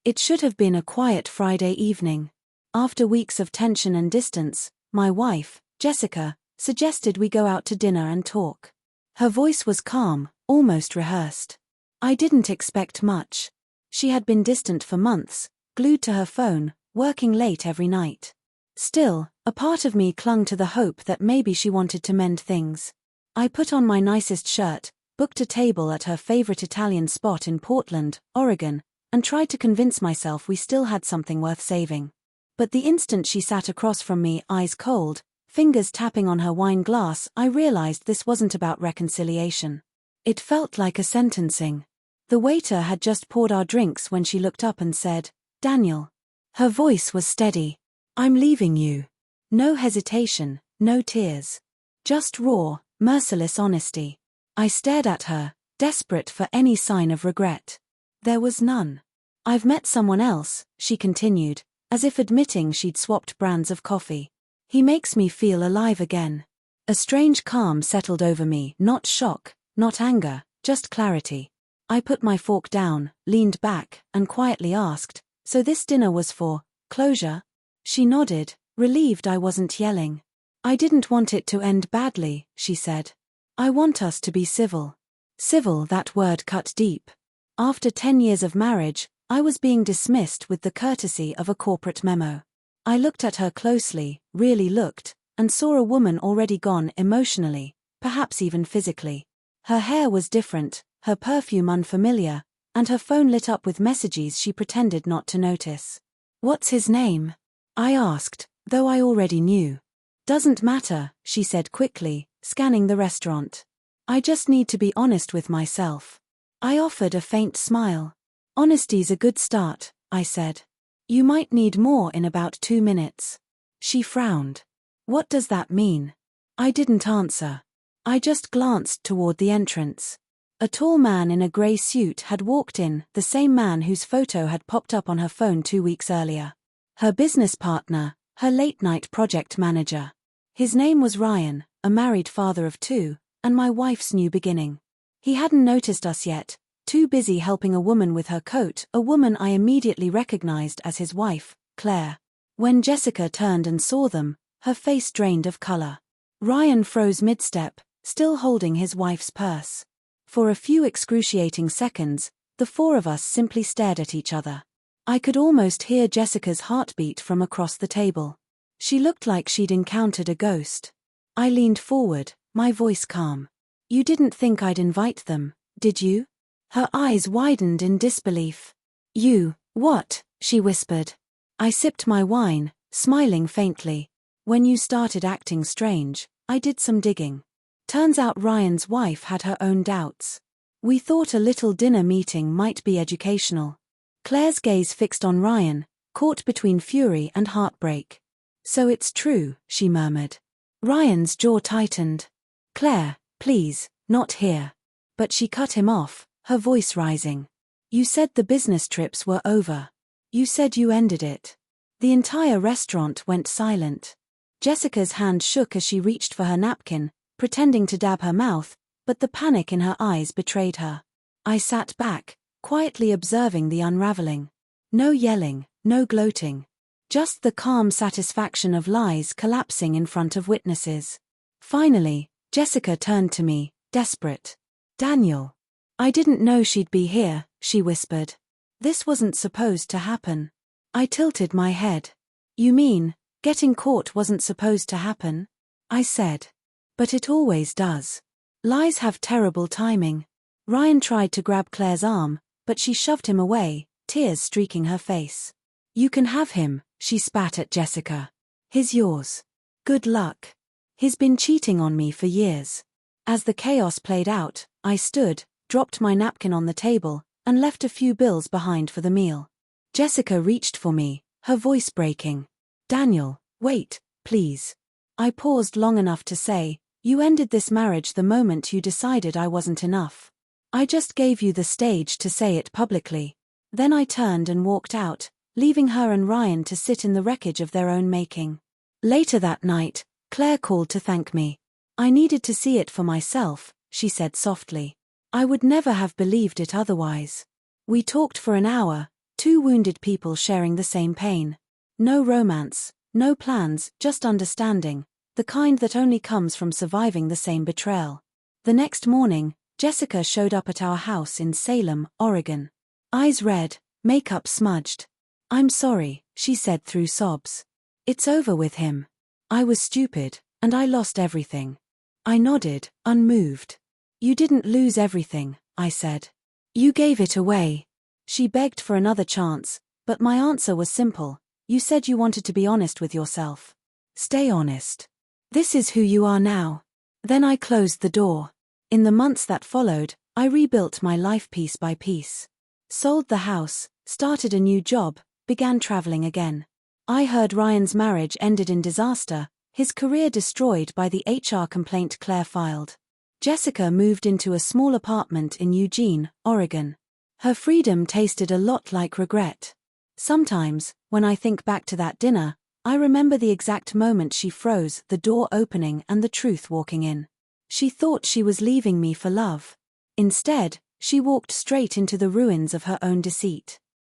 It should have been a quiet Friday evening. After weeks of tension and distance, my wife, Jessica, suggested we go out to dinner and talk. Her voice was calm, almost rehearsed. I didn't expect much. She had been distant for months, glued to her phone, working late every night. Still, a part of me clung to the hope that maybe she wanted to mend things. I put on my nicest shirt, booked a table at her favorite Italian spot in Portland, Oregon, and tried to convince myself we still had something worth saving. But the instant she sat across from me, eyes cold, fingers tapping on her wine glass, I realized this wasn't about reconciliation. It felt like a sentencing. The waiter had just poured our drinks when she looked up and said, "Daniel." Her voice was steady. "I'm leaving you." No hesitation, no tears. Just raw, merciless honesty. I stared at her, desperate for any sign of regret. There was none. "I've met someone else," she continued, as if admitting she'd swapped brands of coffee. "He makes me feel alive again." A strange calm settled over me, not shock, not anger, just clarity. I put my fork down, leaned back, and quietly asked, "So this dinner was for closure?" She nodded, relieved I wasn't yelling. "I didn't want it to end badly," she said. "I want us to be civil." Civil, that word cut deep. After 10 years of marriage, I was being dismissed with the courtesy of a corporate memo. I looked at her closely, really looked, and saw a woman already gone emotionally, perhaps even physically. Her hair was different, her perfume unfamiliar, and her phone lit up with messages she pretended not to notice. "What's his name?" I asked, though I already knew. "Doesn't matter," she said quickly, scanning the restaurant. "I just need to be honest with myself." I offered a faint smile. "Honesty's a good start," I said. "You might need more in about 2 minutes." She frowned. "What does that mean?" I didn't answer. I just glanced toward the entrance. A tall man in a grey suit had walked in, the same man whose photo had popped up on her phone 2 weeks earlier. Her business partner, her late-night project manager. His name was Ryan, a married father of 2, and my wife's new beginning. He hadn't noticed us yet, too busy helping a woman with her coat, a woman I immediately recognized as his wife, Claire. When Jessica turned and saw them, her face drained of color. Ryan froze mid-step, still holding his wife's purse. For a few excruciating seconds, the 4 of us simply stared at each other. I could almost hear Jessica's heartbeat from across the table. She looked like she'd encountered a ghost. I leaned forward, my voice calm. "You didn't think I'd invite them, did you?" Her eyes widened in disbelief. "You, what?" she whispered. I sipped my wine, smiling faintly. "When you started acting strange, I did some digging. Turns out Ryan's wife had her own doubts. We thought a little dinner meeting might be educational." Claire's gaze fixed on Ryan, caught between fury and heartbreak. "So it's true," she murmured. Ryan's jaw tightened. "Claire, please, not here." But she cut him off, her voice rising. "You said the business trips were over. You said you ended it." The entire restaurant went silent. Jessica's hand shook as she reached for her napkin, pretending to dab her mouth, but the panic in her eyes betrayed her. I sat back, quietly observing the unraveling. No yelling, no gloating. Just the calm satisfaction of lies collapsing in front of witnesses. Finally, Jessica turned to me, desperate. "Daniel." "I didn't know she'd be here," she whispered. "This wasn't supposed to happen." I tilted my head. "You mean, getting caught wasn't supposed to happen?" I said. "But it always does. Lies have terrible timing." Ryan tried to grab Claire's arm, but she shoved him away, tears streaking her face. "You can have him," she spat at Jessica. "He's yours. Good luck. He's been cheating on me for years." As the chaos played out, I stood, dropped my napkin on the table, and left a few bills behind for the meal. Jessica reached for me, her voice breaking. "Daniel, wait, please." I paused long enough to say, "You ended this marriage the moment you decided I wasn't enough. I just gave you the stage to say it publicly." Then I turned and walked out, leaving her and Ryan to sit in the wreckage of their own making. Later that night, Claire called to thank me. "I needed to see it for myself," she said softly. "I would never have believed it otherwise." We talked for an hour, Two wounded people sharing the same pain. No romance, no plans, just understanding, the kind that only comes from surviving the same betrayal. The next morning, Jessica showed up at our house in Salem, Oregon. Eyes red, makeup smudged. "I'm sorry," she said through sobs. "It's over with him. I was stupid, and I lost everything." I nodded, unmoved. "You didn't lose everything," I said. "You gave it away." She begged for another chance, but my answer was simple. "You said you wanted to be honest with yourself. Stay honest. This is who you are now." Then I closed the door. In the months that followed, I rebuilt my life piece by piece. Sold the house, started a new job, began traveling again. I heard Ryan's marriage ended in disaster, his career destroyed by the HR complaint Claire filed. Jessica moved into a small apartment in Eugene, Oregon. Her freedom tasted a lot like regret. Sometimes, when I think back to that dinner, I remember the exact moment she froze, the door opening and the truth walking in. She thought she was leaving me for love. Instead, she walked straight into the ruins of her own deceit.